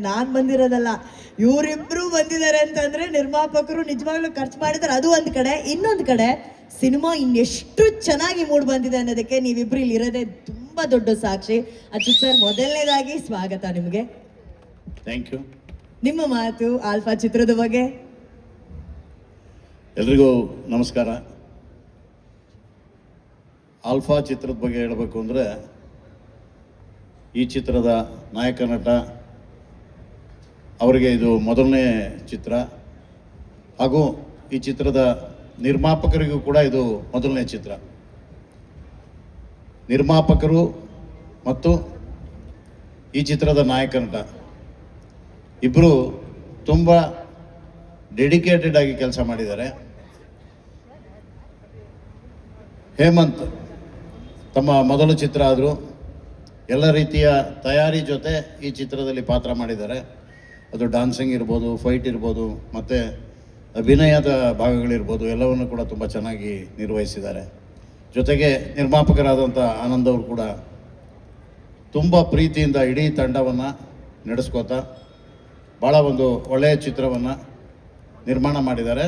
ನಾನ್ ಬಂದಿರೋದಲ್ಲ, ಇವರಿಬ್ರು ಬಂದಿದ್ದಾರೆ ಅಂತಂದ್ರೆ ನಿರ್ಮಾಪಕರು ನಿಜವಾಗ್ಲೂ ಖರ್ಚು ಮಾಡಿದ್ದಾರೆ. ಅದು ಒಂದ್ ಕಡೆ, ಇನ್ನೊಂದ್ ಕಡೆ ಸಿನಿಮಾ ಇನ್ನೆಷ್ಟು ಚೆನ್ನಾಗಿ ಮೂಡ್ ಬಂದಿದೆ ಅನ್ನೋದಕ್ಕೆ ನೀವಿಬ್ರು ಇಲ್ಲಿ ಇರೋದೇ ತುಂಬಾ ದೊಡ್ಡ ಸಾಕ್ಷಿ. ಅಚ್ಯುತ್ ಸರ್, ಮೊದಲನೇದಾಗಿ ಸ್ವಾಗತ ನಿಮಗೆ. Thank you. ನಿಮ್ಮ ಮಾತು ಆಲ್ಫಾ ಚಿತ್ರದ ಬಗ್ಗೆ. ಎಲ್ರಿಗೂ ನಮಸ್ಕಾರ. ಆಲ್ಫಾ ಚಿತ್ರದ ಬಗ್ಗೆ ಹೇಳಬೇಕು ಅಂದರೆ, ಈ ಚಿತ್ರದ ನಾಯಕ ನಟ ಅವರಿಗೆ ಇದು ಮೊದಲನೇ ಚಿತ್ರ, ಹಾಗೂ ಈ ಚಿತ್ರದ ನಿರ್ಮಾಪಕರಿಗೂ ಕೂಡ ಇದು ಮೊದಲನೇ ಚಿತ್ರ. ನಿರ್ಮಾಪಕರು ಮತ್ತು ಈ ಚಿತ್ರದ ನಾಯಕ ನಟ ಇಬ್ಬರು ತುಂಬ ಡೆಡಿಕೇಟೆಡ್ ಆಗಿ ಕೆಲಸ ಮಾಡಿದ್ದಾರೆ. ಹೇಮಂತ್ ತಮ್ಮ ಮೊದಲ ಚಿತ್ರ ಆದರೂ ಎಲ್ಲ ರೀತಿಯ ತಯಾರಿ ಜೊತೆ ಈ ಚಿತ್ರದಲ್ಲಿ ಪಾತ್ರ ಮಾಡಿದ್ದಾರೆ. ಅದು ಡಾನ್ಸಿಂಗ್ ಇರ್ಬೋದು, ಫೈಟ್ ಇರ್ಬೋದು, ಮತ್ತು ಅಭಿನಯದ ಭಾಗಗಳಿರ್ಬೋದು, ಎಲ್ಲವನ್ನು ಕೂಡ ತುಂಬ ಚೆನ್ನಾಗಿ ನಿರ್ವಹಿಸಿದ್ದಾರೆ. ಜೊತೆಗೆ ನಿರ್ಮಾಪಕರಾದಂಥ ಆನಂದ್ ಅವರು ಕೂಡ ತುಂಬ ಪ್ರೀತಿಯಿಂದ ಇಡೀ ತಂಡವನ್ನು ನಡೆಸ್ಕೋತಾ ಭಾಳ ಒಂದು ಒಳ್ಳೆಯ ಚಿತ್ರವನ್ನು ನಿರ್ಮಾಣ ಮಾಡಿದ್ದಾರೆ.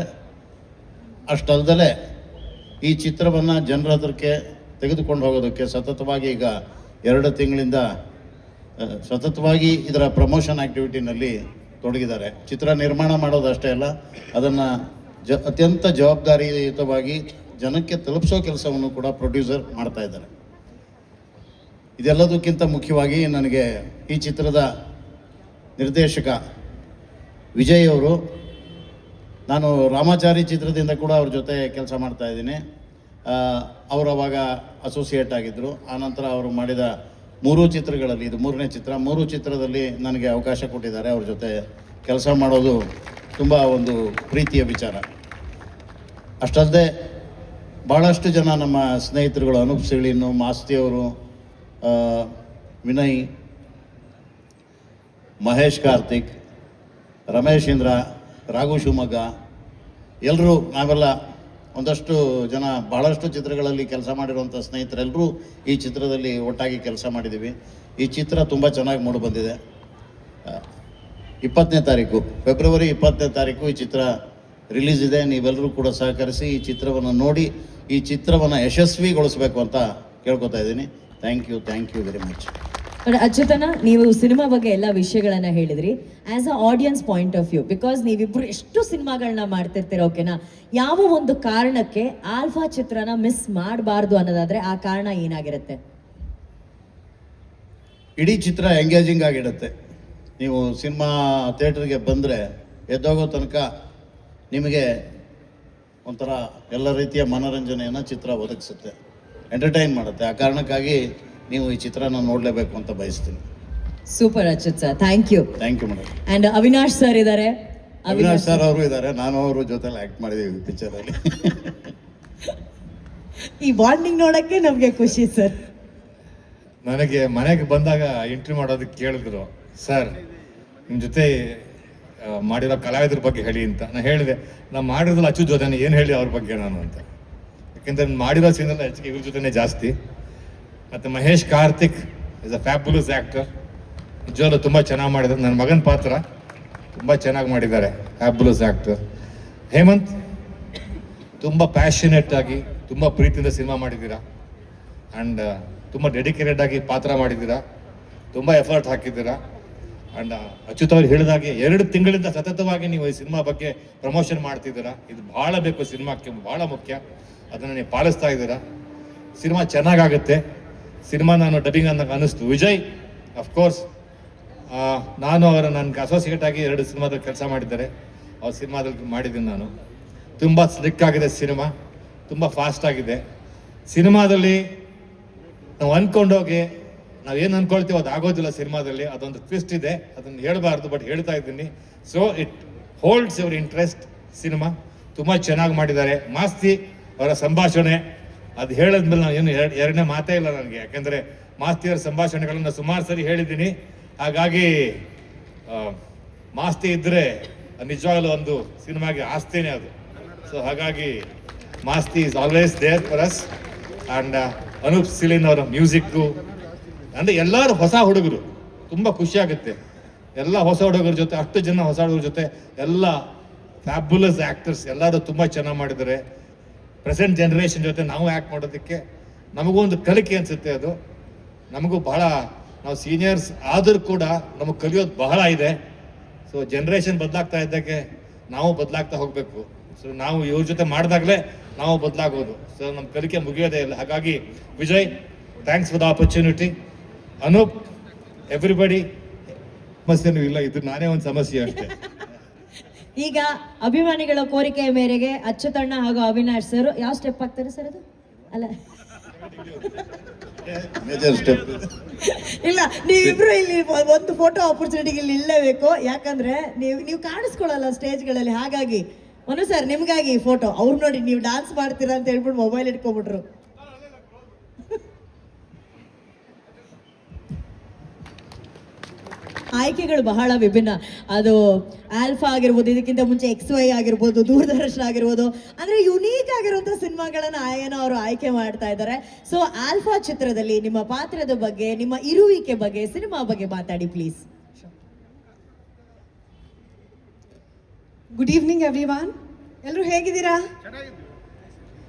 ಅಷ್ಟಲ್ಲದೆ ಈ ಚಿತ್ರವನ್ನು ಜನರ ಹತ್ರಕ್ಕೆ ತೆಗೆದುಕೊಂಡು ಹೋಗೋದಕ್ಕೆ ಸತತವಾಗಿ ಈಗ 2 ತಿಂಗಳಿಂದ ಸತತವಾಗಿ ಇದರ ಪ್ರಮೋಷನ್ ಆ್ಯಕ್ಟಿವಿಟಿನಲ್ಲಿ ತೊಡಗಿದ್ದಾರೆ. ಚಿತ್ರ ನಿರ್ಮಾಣ ಮಾಡೋದಷ್ಟೇ ಅಲ್ಲ, ಅದನ್ನು ಅತ್ಯಂತ ಜವಾಬ್ದಾರಿಯುತವಾಗಿ ಜನಕ್ಕೆ ತಲುಪಿಸೋ ಕೆಲಸವನ್ನು ಕೂಡ ಪ್ರೊಡ್ಯೂಸರ್ ಮಾಡ್ತಾ ಇದ್ದಾರೆ. ಇದೆಲ್ಲದಕ್ಕಿಂತ ಮುಖ್ಯವಾಗಿ ನನಗೆ ಈ ಚಿತ್ರದ ನಿರ್ದೇಶಕ ವಿಜಯ್ ಅವರು, ನಾನು ರಾಮಾಚಾರಿ ಚಿತ್ರದಿಂದ ಕೂಡ ಅವ್ರ ಜೊತೆ ಕೆಲಸ ಮಾಡ್ತಾ ಇದ್ದೀನಿ. ಅವರು ಅವಾಗ ಅಸೋಸಿಯೇಟ್ ಆಗಿದ್ದರು. ಆನಂತರ ಅವರು ಮಾಡಿದ 3 ಚಿತ್ರಗಳಲ್ಲಿ ಇದು 3ನೇ ಚಿತ್ರ. 3 ಚಿತ್ರದಲ್ಲಿ ನನಗೆ ಅವಕಾಶ ಕೊಟ್ಟಿದ್ದಾರೆ. ಅವ್ರ ಜೊತೆ ಕೆಲಸ ಮಾಡೋದು ತುಂಬ ಒಂದು ಪ್ರೀತಿಯ ವಿಚಾರ. ಅಷ್ಟಲ್ಲದೆ ಭಾಳಷ್ಟು ಜನ ನಮ್ಮ ಸ್ನೇಹಿತರುಗಳು, ಅನೂಪ್ ಸಿಳಿನು, ಮಾಸ್ತಿಯವರು, ವಿನಯ್, ಮಹೇಶ್ ಕಾರ್ತಿಕ್, ರಮೇಶ್ ಇಂದ್ರ, ರಾಘು ಶಿವಮೊಗ್ಗ, ಎಲ್ಲರೂ ನಾವೆಲ್ಲ ಒಂದಷ್ಟು ಜನ ಭಾಳಷ್ಟು ಚಿತ್ರಗಳಲ್ಲಿ ಕೆಲಸ ಮಾಡಿರುವಂಥ ಸ್ನೇಹಿತರೆಲ್ಲರೂ ಈ ಚಿತ್ರದಲ್ಲಿ ಒಟ್ಟಾಗಿ ಕೆಲಸ ಮಾಡಿದ್ದೀವಿ. ಈ ಚಿತ್ರ ತುಂಬ ಚೆನ್ನಾಗಿ ಮೂಡಿಬಂದಿದೆ. 20ನೇ ತಾರೀಕು, ಫೆಬ್ರವರಿ 20ನೇ ತಾರೀಕು ಈ ಚಿತ್ರ ರಿಲೀಸ್ ಇದೆ. ನೀವೆಲ್ಲರೂ ಕೂಡ ಸಹಕರಿಸಿ ಈ ಚಿತ್ರವನ್ನು ನೋಡಿ ಈ ಚಿತ್ರವನ್ನು ಯಶಸ್ವಿಗೊಳಿಸಬೇಕು ಅಂತ ಕೇಳ್ಕೊತಾ ಇದ್ದೀನಿ. Thank you very much. ಅಚ್ಯುತನ, ನೀವು ಸಿನಿಮಾ ಬಗ್ಗೆ ಎಲ್ಲ ವಿಷಯಗಳನ್ನ ಹೇಳಿದ್ರಿ. As a audience point of view, because ನೀವಿಬ್ರು ಎಷ್ಟು ಸಿನಿಮಾಗಳನ್ನ ಮಾಡ್ತಿರ್ತೀರ, ಓಕೆನಾ, ಯಾವ ಒಂದು ಕಾರಣಕ್ಕೆ ಆಲ್ಫಾ ಚಿತ್ರನ ಮಿಸ್ ಮಾಡಬಾರ್ದು ಅನ್ನೋದಾದ್ರೆ ಆ ಕಾರಣ ಏನಾಗಿರುತ್ತೆ? ಇಡೀ ಚಿತ್ರ ಎಂಗೇಜಿಂಗ್ ಆಗಿಡುತ್ತೆ. ನೀವು ಸಿನಿಮಾ ಥಿಯೇಟರ್ಗೆ ಬಂದರೆ ಎದ್ದೋಗೋ ತನಕ ನಿಮಗೆ ಒಂಥರ ಎಲ್ಲ ರೀತಿಯ ಮನೋರಂಜನೆಯನ್ನು ಚಿತ್ರ ಒದಗಿಸುತ್ತೆ, ಎಂಟರ್ಟೈನ್ ಮಾಡುತ್ತೆ. ಆ ಕಾರಣಕ್ಕಾಗಿ ನೀವು ಈ ಚಿತ್ರನ ನೋಡಲೇಬೇಕು ಅಂತ ಬಯಸ್ತೀನಿ. Super Achyut sir, thank you madam. And Avinash sir ಇದ್ದಾರೆ. ಅವಿನಾಶ್ ಸರ್ ಅವರು ಇದ್ದಾರೆ. ನಾನು ಅವ್ರ ಜೊತೆಲಿ ಆಕ್ಟ್ ಮಾಡಿದ್ದೀವಿ ಪಿಕ್ಚರಲ್ಲಿ. ಈ ಬಾಂಡಿಂಗ್ ನೋಡಕ್ಕೆ ನಮಗೆ ಖುಷಿ ಸರ್. ನನಗೆ ಮನೆಗೆ ಬಂದಾಗ ಎಂಟ್ರಿ ಮಾಡೋದಕ್ಕೆ ಕೇಳಿದ್ರು, ಸರ್ ನಿಮ್ಮ ಜೊತೆ ಮಾಡಿರೋ ಕಲಾವಿದ್ರ ಬಗ್ಗೆ ಹೇಳಿ ಅಂತ. ನಾನು ಹೇಳಿದೆ, ನಾನು ಮಾಡಿರೋದ್ರಲ್ಲಿ ಅಚ್ಚು ಜೊತೆ ಏನು ಹೇಳಿ ಅವ್ರ ಬಗ್ಗೆ ನಾನು ಅಂತ. ಯಾಕೆಂದರೆ ಮಾಡಿರೋ ಸೀನಲ್ಲಿ ಹೆಚ್ಚಿಗೆ ಇವ್ರ ಜೊತೆನೇ ಜಾಸ್ತಿ. ಮತ್ತು Mahesh Karthik is a fabulous actor. ನಿಜವಾಗ್ಲೂ ತುಂಬ ಚೆನ್ನಾಗಿ ಮಾಡಿದ್ದಾರೆ. ನನ್ನ ಮಗನ ಪಾತ್ರ ತುಂಬ ಚೆನ್ನಾಗಿ ಮಾಡಿದ್ದಾರೆ, ಫ್ಯಾಬ್ಯುಲಸ್ ಆ್ಯಕ್ಟರ್. ಹೇಮಂತ್ ತುಂಬ ಪ್ಯಾಷನೇಟ್ ಆಗಿ ತುಂಬ ಪ್ರೀತಿಯಿಂದ ಸಿನಿಮಾ ಮಾಡಿದ್ದೀರಾ. ಆ್ಯಂಡ್ ತುಂಬ ಡೆಡಿಕೇಟೆಡ್ ಆಗಿ ಪಾತ್ರ ಮಾಡಿದ್ದೀರಾ, ತುಂಬ ಎಫರ್ಟ್ ಹಾಕಿದ್ದೀರಾ. ಆ್ಯಂಡ್ ಅಚ್ಯುತ್ ಅವ್ರು ಹೇಳಿದಾಗೆ 2 ತಿಂಗಳಿಂದ ಸತತವಾಗಿ ನೀವು ಈ ಸಿನಿಮಾ ಬಗ್ಗೆ ಪ್ರಮೋಷನ್ ಮಾಡ್ತಿದ್ದೀರಾ. ಇದು ಭಾಳ ಬೇಕು ಸಿನಿಮಾಕ್ಕೆ, ಭಾಳ ಮುಖ್ಯ. ಅದನ್ನು ನೀವು ಪಾಲಿಸ್ತಾ ಇದ್ದೀರಾ. ಸಿನಿಮಾ ಚೆನ್ನಾಗಾಗುತ್ತೆ. ಸಿನಿಮಾ ನಾನು ಡಬ್ಬಿಂಗ್ ಅಂತ ಅನ್ನಿಸ್ತು. ವಿಜಯ್ ಅಫ್ಕೋರ್ಸ್ ನಾನು ನನಗೆ ಅಸೋಸಿಯೇಟ್ ಆಗಿ 2 ಸಿನಿಮಾದಲ್ಲಿ ಕೆಲಸ ಮಾಡಿದ್ದಾರೆ. ಅವ್ರ ಸಿನಿಮಾದಲ್ಲಿ ಮಾಡಿದ್ದೀನಿ ನಾನು. ತುಂಬ ಸ್ಲಿಕ್ ಆಗಿದೆ ಸಿನಿಮಾ, ತುಂಬ ಫಾಸ್ಟ್ ಆಗಿದೆ. ಸಿನಿಮಾದಲ್ಲಿ ನಾವು ಅಂದ್ಕೊಂಡೋಗಿ ನಾವೇನು ಅಂದ್ಕೊಳ್ತೀವಿ ಅದು ಆಗೋದಿಲ್ಲ. ಸಿನಿಮಾದಲ್ಲಿ ಅದೊಂದು ಟ್ವಿಸ್ಟ್ ಇದೆ, ಅದನ್ನು ಹೇಳಬಾರ್ದು, ಬಟ್ ಹೇಳ್ತಾ ಇದ್ದೀನಿ. So it holds your interest. Cinema ತುಂಬ ಚೆನ್ನಾಗಿ ಮಾಡಿದ್ದಾರೆ. ಮಾಸ್ತಿ ಅವರ ಸಂಭಾಷಣೆ ಅದು ಹೇಳಿದ್ಮೇಲೆ ನಾನು ಏನು ಎರಡನೇ ಮಾತೇ ಇಲ್ಲ ನನಗೆ. ಯಾಕೆಂದರೆ ಮಾಸ್ತಿಯವರ ಸಂಭಾಷಣೆಗಳನ್ನು ಸುಮಾರು ಸರಿ ಹೇಳಿದ್ದೀನಿ. ಹಾಗಾಗಿ ಮಾಸ್ತಿ ಇದ್ದರೆ ನಿಜವಾಗಲೂ ಒಂದು ಸಿನಿಮಾಗೆ ಆಸ್ತಿನೇ ಅದು. ಸೊ ಹಾಗಾಗಿ Maasthi is always there for us. And Anoop Seelin ಅವರ ಮ್ಯೂಸಿಕ್ಕು, ಅಂದರೆ ಎಲ್ಲರೂ ಹೊಸ ಹುಡುಗರು, ತುಂಬ ಖುಷಿಯಾಗುತ್ತೆ. ಎಲ್ಲ ಹೊಸ ಹುಡುಗರ ಜೊತೆ, 10 ಜನ ಹೊಸ ಹುಡುಗರ ಜೊತೆ, ಎಲ್ಲ ಫ್ಯಾಬ್ಯುಲಸ್ ಆ್ಯಕ್ಟರ್ಸ್, ಎಲ್ಲರೂ ತುಂಬ ಚೆನ್ನಾಗಿ ಮಾಡಿದ್ದಾರೆ. ಪ್ರೆಸೆಂಟ್ ಜನ್ರೇಷನ್ ಜೊತೆ ನಾವು ಆ್ಯಕ್ಟ್ ಮಾಡೋದಕ್ಕೆ ನಮಗೂ ಒಂದು ಕಲಿಕೆ ಅನಿಸುತ್ತೆ. ಅದು ನಮಗೂ ಬಹಳ, ನಾವು ಸೀನಿಯರ್ಸ್ ಆದರೂ ಕೂಡ ನಮಗೆ ಕಲಿಯೋದು ಬಹಳ ಇದೆ. ಸೊ ಜನ್ರೇಷನ್ ಬದಲಾಗ್ತಾ ಇದ್ದಕ್ಕೆ ನಾವು ಬದಲಾಗ್ತಾ ಹೋಗಬೇಕು. ಸೊ ನಾವು ಇವ್ರ ಜೊತೆ ಮಾಡಿದಾಗಲೇ ನಾವು ಬದಲಾಗೋದು. ಸೊ ನಮ್ಮ ಕಲಿಕೆ ಮುಗಿಯೋದೇ ಇಲ್ಲ. ಹಾಗಾಗಿ Vijay, thanks for the opportunity. Anoop, everybody. ಸಮಸ್ಯೆನೂ ಇಲ್ಲ, ಇದು ನಾನೇ ಒಂದು ಸಮಸ್ಯೆ ಅಷ್ಟೇ. ಈಗ ಅಭಿಮಾನಿಗಳ ಕೋರಿಕೆಯ ಮೇರೆಗೆ ಅಚ್ಚುತಣ್ಣ ಹಾಗೂ ಅವಿನಾಶ್ ಸರ್ ಯಾವ ಸ್ಟೆಪ್ ಹಾಕ್ತಾರೆ ಸರ್? ಅದು ಅಲ್ಲ, ಮೇಜರ್ ಸ್ಟೆಪ್. ಇಲ್ಲ, ನೀವಿಬ್ರು ಇಲ್ಲಿ ಒಂದು ಫೋಟೋ ಆಪರ್ಚುನಿಟಿ ಇಲ್ಲಿ ಇಲ್ಲೇಬೇಕು. ಯಾಕಂದ್ರೆ ನೀವು ಕಾಣಿಸ್ಕೊಳ್ಳಲ್ಲ ಸ್ಟೇಜ್ಗಳಲ್ಲಿ. ಹಾಗಾಗಿ ಮನು ಸರ್, ನಿಮ್ಗಾಗಿ ಫೋಟೋ. ಅವ್ರು ನೋಡಿ ನೀವು ಡಾನ್ಸ್ ಮಾಡ್ತೀರಾ ಅಂತ ಹೇಳ್ಬಿಟ್ಟು ಮೊಬೈಲ್ ಇಟ್ಕೊಂಡ್ಬಿಟ್ರು. ಆಯ್ಕೆಗಳು ಬಹಳ ವಿಭಿನ್ನ. ಅದು ಆಲ್ಫಾ ಆಗಿರ್ಬೋದು, ಇದಕ್ಕಿಂತ ಮುಂಚೆ XY ಆಗಿರ್ಬೋದು, ದೂರದರ್ಶನ ಆಗಿರ್ಬೋದು, ಅಂದ್ರೆ ಯುನೀಕ್ ಆಗಿರುವಂತ ಸಿನಿಮಾಗಳನ್ನ ಆಯನ ಅವರು ಆಯ್ಕೆ ಮಾಡ್ತಾ ಇದ್ದಾರೆ. ಸೊ ಆಲ್ಫಾ ಚಿತ್ರದಲ್ಲಿ ನಿಮ್ಮ ಪಾತ್ರದ ಬಗ್ಗೆ, ನಿಮ್ಮ ಇರುವಿಕೆ ಬಗ್ಗೆ, ಸಿನಿಮಾ ಬಗ್ಗೆ ಮಾತಾಡಿ ಪ್ಲೀಸ್. Good evening everyone. ಎಲ್ಲರೂ ಹೇಗಿದ್ದೀರಾ?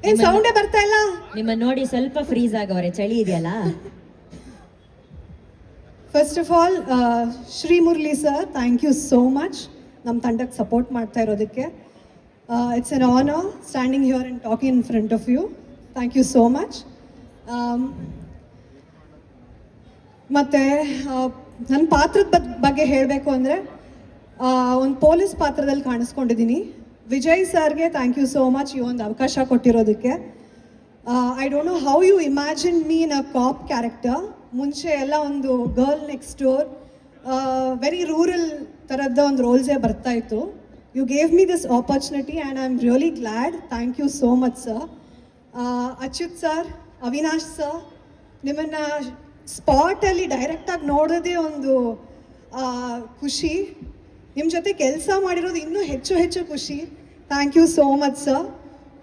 ಏನ್ ಸೌಂಡೇ ಬರ್ತಾ ಇಲ್ಲ? ನಿಮ್ಮ ನೋಡಿ ಸ್ವಲ್ಪ ಫ್ರೀಸ್ ಆಗವ್ರೆ, ಚಳಿ ಇದೆಯಲ್ಲ. First of all, Shri Murali sir, thank you so much ನಮ್ಮ ತಂಡಕ್ಕೆ ಸಪೋರ್ಟ್ ಮಾಡ್ತಾ ಇರೋದಕ್ಕೆ. It's an honour standing here and talking in front of you. Thank you so much. ಮತ್ತು ನನ್ನ ಪಾತ್ರದ ಬಗ್ಗೆ ಹೇಳಬೇಕು ಅಂದರೆ, ಒಂದು ಪೊಲೀಸ್ ಪಾತ್ರದಲ್ಲಿ ಕಾಣಿಸ್ಕೊಂಡಿದ್ದೀನಿ. ವಿಜಯ್ ಸರ್ಗೆ ಥ್ಯಾಂಕ್ ಯು ಸೋ ಮಚ್ ಈ ಒಂದು ಅವಕಾಶ ಕೊಟ್ಟಿರೋದಕ್ಕೆ. I don't know how you imagine me in a cop character. ಮುಂಚೆ ಎಲ್ಲ ಒಂದು girl next door, very rural ಥರದ ಒಂದು ರೋಲ್ಸೇ ಬರ್ತಾ ಇತ್ತು. You gave me this opportunity and I am really glad. Thank you so much sir. Achyut sir, Avinash sir, ನಿಮ್ಮನ್ನು ಸ್ಪಾಟಲ್ಲಿ ಡೈರೆಕ್ಟಾಗಿ ನೋಡೋದೇ ಒಂದು ಖುಷಿ. ನಿಮ್ಮ ಜೊತೆ ಕೆಲಸ ಮಾಡಿರೋದು ಇನ್ನೂ ಹೆಚ್ಚು ಹೆಚ್ಚು ಖುಷಿ. Thank you so much sir.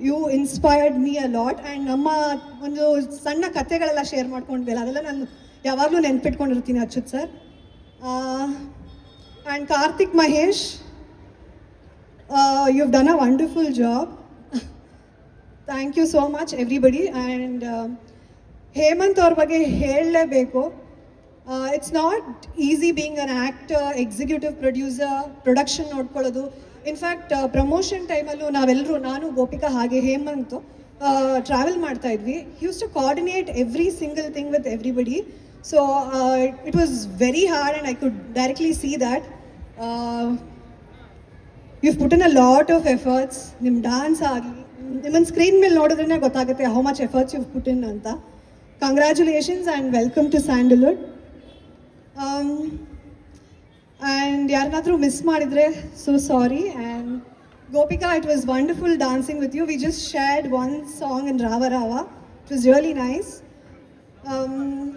You inspired me a lot. And ನಮ್ಮ ಒಂದು ಸಣ್ಣ ಕಥೆಗಳೆಲ್ಲ ಶೇರ್ ಮಾಡ್ಕೊಂಡ್ವಲ್ಲ, ಅದೆಲ್ಲ ನಾನು ಯಾವಾಗಲೂ ನೆನ್ಪಿಟ್ಕೊಂಡಿರ್ತೀನಿ Achyut sir. And Karthik Mahesh, you have done a wonderful job. Thank you so much everybody. And Hemanth ಅವ್ರ ಬಗ್ಗೆ ಹೇಳಲೇಬೇಕು. It's not easy being an actor, executive producer, production ನೋಡ್ಕೊಳ್ಳೋದು. ಇನ್ಫ್ಯಾಕ್ಟ್ ಪ್ರಮೋಷನ್ ಟೈಮಲ್ಲೂ ನಾವೆಲ್ಲರೂ, ನಾನು, ಗೋಪಿಕಾ ಹಾಗೆ ಹೇಮಂತ್ ಟ್ರಾವೆಲ್ ಮಾಡ್ತಾ ಇದ್ವಿ. He used to coordinate every single thing with everybody. So it was very hard and I could directly see that you put in a lot of efforts. ನಿಮ್ಮ dance ಆಗಲಿ, ನಿಮ್ಮನ್ನು screen ಮೇಲೆ ನೋಡಿದ್ರೇ ಗೊತ್ತಾಗುತ್ತೆ how much efforts you put in ಅಂತ. Congratulations and welcome to Sandalwood. And ಯಾರನ್ನಾದರೂ miss ಮಾಡಿದರೆ so sorry. And Gopika, it was wonderful dancing with you. We just shared one song in Raava Raava. It was really nice.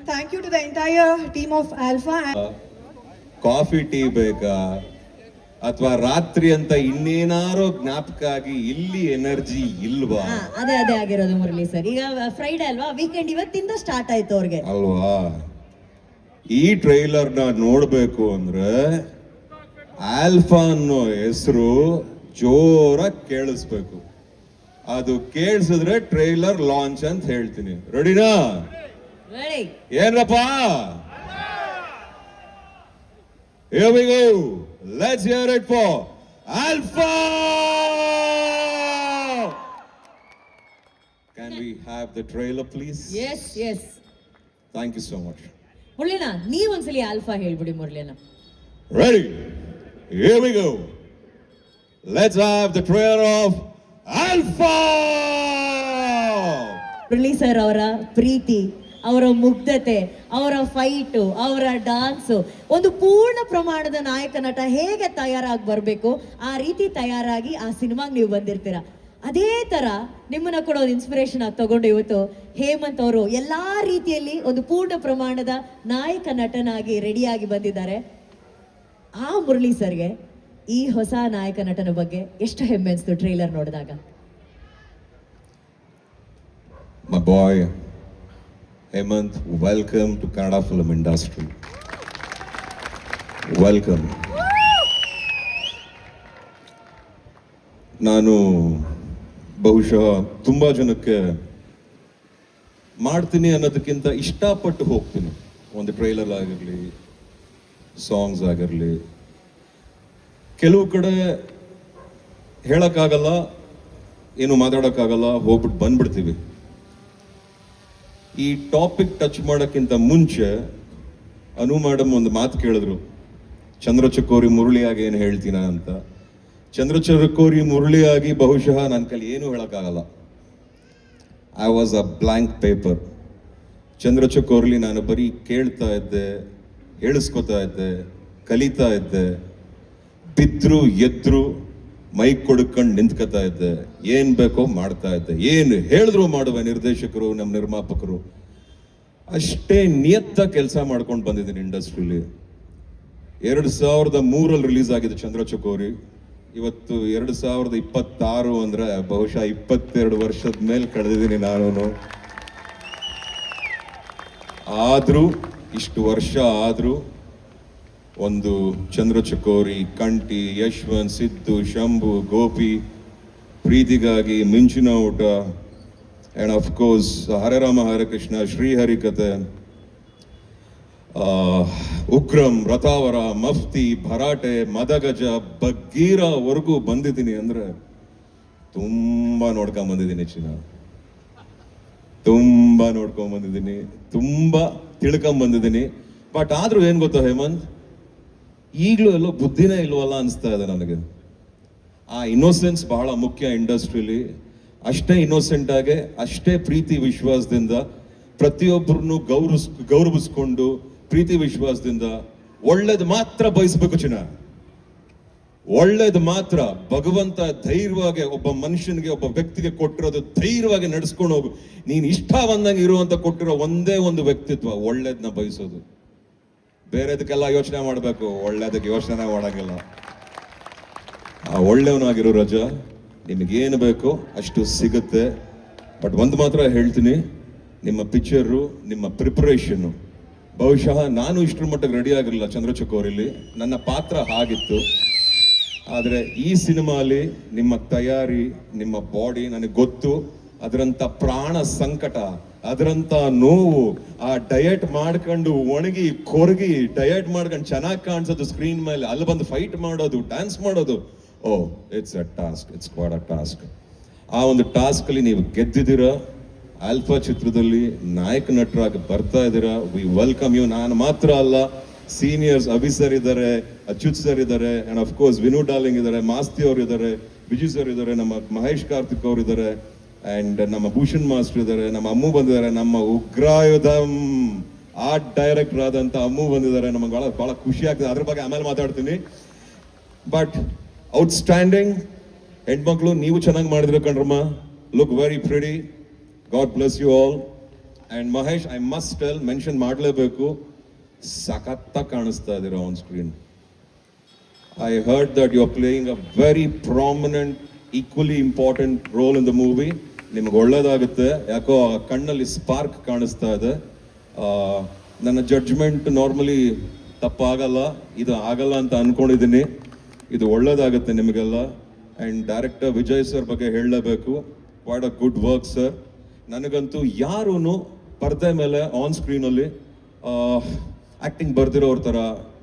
Thank you to the entire team of Alpha. Coffee tea ಬೇಕಾ ಅಥವಾ ರಾತ್ರಿ ಅಂತ ಇನ್ನೇನಾರೋ ಜ್ಞಾಪಕ ಆಗಿ ಇಲ್ಲಿ energy ಇಲ್ವಾ? ಅದೇ ಆಗಿರೋದು ಮುರಳಿ ಸರ್. ಈಗ ಫ್ರೈಡೆ ಅಲ್ವಾ, ವೀಕೆಂಡ್ ಇವತ್ತಿಂದ ಸ್ಟಾರ್ಟ್ ಆಯ್ತು ಅವ್ರಿಗೆ ಅಲ್ವಾ? ಈ ಟ್ರೈಲರ್ನ ನೋಡ್ಬೇಕು ಅಂದ್ರೆ ಆಲ್ಫಾ ಅನ್ನೋ ಹೆಸರು ಜೋರಾಗಿ ಕೇಳಿಸ್ಬೇಕು. ಅದು ಕೇಳಿಸಿದ್ರೆ ಟ್ರೈಲರ್ ಲಾಂಚ್ ಅಂತ ಹೇಳ್ತೀನಿ. ರೆಡಿನಾ? ಏನಪ್ಪ? Here we go. Let's hear it for Alpha. Can we have the trailer please? Yes. Thank you so much. ಮುರಳಿನ, ನೀವೊಂದ್ಸಲಿ ಆಲ್ಫಾ ಹೇಳ್ಬಿಡಿ ಮುರಳಿನ. Ready? Here we go. Let's have the trailer of Alpha. Murali sir ಅವರ ಪ್ರೀತಿ, ಅವರ ಮುಗ್ಧತೆ, ಅವರ fight, ಅವರ dance, ಒಂದು ಪೂರ್ಣ ಪ್ರಮಾಣದ ನಾಯಕ ನಟ ಹೇಗೆ ತಯಾರಾಗಿ ಬರಬೇಕು ಆ ರೀತಿ ತಯಾರಾಗಿ ಆ ಸಿನಿಮಾಗೆ ನೀವು ಬಂದಿರ್ತೀರ. ಅದೇ ಥರ ನಿಮ್ಮನ್ನ ಕೂಡ ಒಂದು ಇನ್ಸ್ಪಿರೇಷನ್ ಆಗಿ ತಗೊಂಡು ಇವತ್ತು ಹೇಮಂತ್ ಅವರು ಎಲ್ಲ ರೀತಿಯಲ್ಲಿ ಒಂದು ಪೂರ್ಣ ಪ್ರಮಾಣದ ನಾಯಕ ನಟನಾಗಿ ರೆಡಿಯಾಗಿ ಬಂದಿದ್ದಾರೆ. ಆ ಮುರಳಿ ಸರ್ಗೆ ಈ ಹೊಸ ನಾಯಕ ನಟನ ಬಗ್ಗೆ ಎಷ್ಟು ಹೆಮ್ಮೆ ಅನಿಸ್ತು ಟ್ರೈಲರ್ ನೋಡಿದಾಗ? My boy Hemant, welcome to Kannada film industry. Welcome. ನಾನು ಬಹುಶಃ ತುಂಬ ಜನಕ್ಕೆ ಮಾಡ್ತೀನಿ ಅನ್ನೋದಕ್ಕಿಂತ ಇಷ್ಟಪಟ್ಟು ಹೋಗ್ತೀನಿ. ಒಂದು ಟ್ರೈಲರ್ ಆಗಿರಲಿ, ಸಾಂಗ್ಸ್ ಆಗಿರಲಿ, ಕೆಲವು ಕಡೆ ಹೇಳೋಕ್ಕಾಗಲ್ಲ, ಏನು ಮಾತಾಡೋಕ್ಕಾಗಲ್ಲ, ಹೋಗ್ಬಿಟ್ಟು ಬಂದ್ಬಿಡ್ತೀವಿ. ಈ ಟಾಪಿಕ್ ಟಚ್ ಮಾಡೋಕ್ಕಿಂತ ಮುಂಚೆ ಅನು ಮೇಡಮ್ ಒಂದು ಮಾತು ಕೇಳಿದ್ರು, ಚಂದ್ರಚಕೋರಿ ಮುರಳಿಯಾಗಿ ಏನು ಹೇಳ್ತೀನ ಅಂತ. ಚಂದ್ರಚಕೋರಿ ಮುರಳಿಯಾಗಿ ಬಹುಶಃ ನನ್ನ ಕೈಲಿ ಏನೂ ಹೇಳೋಕ್ಕಾಗಲ್ಲ. I was a blank paper. ಚಂದ್ರಚಕೋರ್ಲಿ ನಾನು ಬರೀ ಕೇಳ್ತಾ ಇದ್ದೆ, ಹೇಳಿಸ್ಕೊತಾ ಇದ್ದೆ, ಕಲಿತಾ ಇದ್ದೆ, ಬಿದ್ರು ಎದ್ರು ಮೈಕ್ ಕೊಡ್ಕೊಂಡು ನಿಂತ್ಕೊತಾ ಇದ್ದೆ, ಏನ್ ಬೇಕೋ ಮಾಡ್ತಾ ಇದ್ದೆ, ಏನು ಹೇಳಿದ್ರು ಮಾಡುವ ನಿರ್ದೇಶಕರು, ನಮ್ಮ ನಿರ್ಮಾಪಕರು. ಅಷ್ಟೇ ನಿಯತ್ತ ಕೆಲಸ ಮಾಡ್ಕೊಂಡು ಬಂದಿದ್ದೀನಿ ಇಂಡಸ್ಟ್ರಿಲಿ. 2003 ರಿಲೀಸ್ ಆಗಿದೆ ಚಂದ್ರಚಕೋರಿ. ಇವತ್ತು 2026 ಅಂದ್ರೆ ಬಹುಶಃ 22 ವರ್ಷದ ಮೇಲೆ ಕಳೆದಿದ್ದೀನಿ ನಾನು. ಆದ್ರೂ ಇಷ್ಟು ವರ್ಷ ಆದ್ರೂ ಒಂದು Chandra Chakori, Kanthi, Yashwant, Siddu, Shambhu, Gopi, Preethigagi, Minchina Oota, and of course Hararama Harakrishna, Srihari Kathe, Ugramm, Rathavara, Mufti, ಭರಾಟೆ, ಮದಗಜ, ಬಗ್ಗೀರವರೆಗೂ ಬಂದಿದ್ದೀನಿ. ಅಂದ್ರೆ ತುಂಬಾ ನೋಡ್ಕೊಂಡ್ ಬಂದಿದ್ದೀನಿ ತುಂಬಾ ನೋಡ್ಕೊಂಡ್ ಬಂದಿದ್ದೀನಿ, ತುಂಬಾ ತಿಳ್ಕೊಂಡ್ ಬಂದಿದ್ದೀನಿ. ಬಟ್ ಆದ್ರೂ ಏನ್ ಗೊತ್ತಾ ಹೇಮಂತ್, ಈಗಲೂ ಎಲ್ಲೋ ಬುದ್ಧಿನೇ ಇಲ್ವಲ್ಲ ಅನಿಸ್ತಾ ಇದೆ ನನಗೆ. ಆ ಇನ್ನೋಸೆನ್ಸ್ ಬಹಳ ಮುಖ್ಯ ಇಂಡಸ್ಟ್ರಿಲಿ. ಅಷ್ಟೇ ಇನ್ನೋಸೆಂಟ್ ಆಗಿ, ಅಷ್ಟೇ ಪ್ರೀತಿ ವಿಶ್ವಾಸದಿಂದ ಪ್ರತಿಯೊಬ್ಬರನ್ನು ಗೌರವಿಸ್ಕೊಂಡು ಪ್ರೀತಿ ವಿಶ್ವಾಸದಿಂದ ಒಳ್ಳೇದು ಮಾತ್ರ ಬಯಸ್ಬೇಕು ಚಿನ್ನ, ಒಳ್ಳೇದು ಮಾತ್ರ. ಭಗವಂತ ಧೈರ್ಯವಾಗಿ ಒಬ್ಬ ಮನುಷ್ಯನಿಗೆ, ಒಬ್ಬ ವ್ಯಕ್ತಿಗೆ ಕೊಟ್ಟಿರೋದು ಧೈರ್ಯವಾಗಿ ನಡೆಸ್ಕೊಂಡು ಹೋಗು. ನೀನ್ ಇಷ್ಟ ಬಂದಂಗೆ ಇರುವಂತ ಕೊಟ್ಟಿರೋ ಒಂದೇ ಒಂದು ವ್ಯಕ್ತಿತ್ವ, ಒಳ್ಳೇದನ್ನ ಬಯಸೋದು. ಬೇರೆದಕ್ಕೆಲ್ಲ ಯೋಚನೆ ಮಾಡಬೇಕು, ಒಳ್ಳೇದಕ್ಕೆ ಯೋಚನೆ ಮಾಡಂಗಿಲ್ಲ. ಆ ಒಳ್ಳೆಯವನಾಗಿರೋ ರಜಾ, ನಿಮಗೇನು ಬೇಕೋ ಅಷ್ಟು ಸಿಗುತ್ತೆ. ಬಟ್ ಒಂದು ಮಾತ್ರ ಹೇಳ್ತೀನಿ, ನಿಮ್ಮ ಪಿಕ್ಚರು, ನಿಮ್ಮ ಪ್ರಿಪರೇಷನ್ನು, ಬಹುಶಃ ನಾನು ಇಷ್ಟರ ಮಟ್ಟಿಗೆ ರೆಡಿ ಆಗಿರಲಿಲ್ಲ ಚಂದ್ರಚಕೋರಿಲಿ. ನನ್ನ ಪಾತ್ರ ಆಗಿತ್ತು. ಆದರೆ ಈ ಸಿನಿಮಾಲಿ ನಿಮ್ಮ ತಯಾರಿ, ನಿಮ್ಮ ಬಾಡಿ ನನಗೆ ಗೊತ್ತು. ಅದರಂಥ ಪ್ರಾಣ ಸಂಕಟ, ಅದರಂಥ ನೋವು, ಆ ಡಯಟ್ ಮಾಡ್ಕೊಂಡು ಒಣಗಿ ಕೊರಗಿ ಡಯಟ್ ಮಾಡ್ಕೊಂಡು ಚೆನ್ನಾಗಿ ಕಾಣಿಸೋದು ಸ್ಕ್ರೀನ್ ಮೇಲೆ, ಅಲ್ಲಿ ಬಂದು ಫೈಟ್ ಮಾಡೋದು, ಡ್ಯಾನ್ಸ್ ಮಾಡೋದು, oh it's a task, it's quartz a task. ಆ ಒಂದು ಟಾಸ್ಕ್ ಅಲ್ಲಿ ನೀವು ಗೆದ್ದಿದ್ದೀರಾ. ಆಲ್ಫಾ ಚಿತ್ರದಲ್ಲಿ ನಾಯಕ ನಟರಾಗಿ ಬರ್ತಾ ಇದ್ದೀರಾ. We welcome you. ನಾನು ಮಾತ್ರ ಅಲ್ಲ, ಸೀನಿಯರ್ಸ್ ಅಭಿ ಸರ್ ಇದ್ದಾರೆ, ಅಚ್ಯುತ್ ಸರ್ ಇದ್ದಾರೆ, and of course Vinu darling ಇದ್ದಾರೆ, ಮಾಸ್ತಿ ಅವರು ಇದ್ದಾರೆ, ವಿಜಯ್ ಸರ್ ಇದ್ದಾರೆ, ನಮ್ಮ ಮಹೇಶ್ ಕಾರ್ತಿಕ್ ಅವರು ಇದ್ದಾರೆ, ಅಂಡ್ ನಮ್ಮ ಭೂಷಣ್ ಮಾಸ್ಟರ್ ಇದ್ದಾರೆ, ನಮ್ಮ ಅಮ್ಮು ಬಂದಿದ್ದಾರೆ, ನಮ್ಮ ಉಗ್ರಾಯುಧಂ ಆರ್ಟ್ ಡೈರೆಕ್ಟರ್ ಆದಂತ ಅಮ್ಮು ಬಂದಿದ್ದಾರೆ. ನಮಗೆ ಬಹಳ ಖುಷಿ ಆಗ್ತದೆ. ಅದ್ರ ಬಗ್ಗೆ ಆಮೇಲೆ ಮಾತಾಡ್ತೀನಿ. ಬಟ್ ಔಟ್ಸ್ಟ್ಯಾಂಡಿಂಗ್ ಹೆಣ್ಮಕ್ಳು, ನೀವು ಚೆನ್ನಾಗಿ ಮಾಡಿದ್ರೆ ಕಣ್ರಮ್ಮ. Look very pretty. God bless you all. And Mahesh, I must tell, mention ಮಾಡಲೇಬೇಕು, ಸಖತ್ತಾಗಿ ಕಾಣಿಸ್ತಾ ಇದ್ದೀರಾ on screen. I heard that you are playing a very prominent, equally important role in the movie. ನಿಮ್ಗೆ ಒಳ್ಳೇದಾಗುತ್ತೆ. ಯಾಕೋ ಕಣ್ಣಲ್ಲಿ ಸ್ಪಾರ್ಕ್ ಕಾಣಿಸ್ತಾ ಇದೆ. ನನ್ನ ಜಡ್ಜ್ಮೆಂಟ್ ನಾರ್ಮಲಿ ತಪ್ಪಾಗಲ್ಲ, ಇದು ಆಗಲ್ಲ ಅಂತ ಅನ್ಕೊಂಡಿದ್ದೀನಿ. ಇದು ಒಳ್ಳೇದಾಗುತ್ತೆ ನಿಮಗೆಲ್ಲ. ಆ್ಯಂಡ್ ಡೈರೆಕ್ಟರ್ ವಿಜಯ್ ಸರ್ ಬಗ್ಗೆ ಹೇಳಲೇಬೇಕು. What a good work sir. ನನಗಂತೂ ಯಾರೂ ಪರದೆ ಮೇಲೆ ಆನ್ ಸ್ಕ್ರೀನಲ್ಲಿ ಆ್ಯಕ್ಟಿಂಗ್ ಬರ್ದಿರೋರ ಥರ,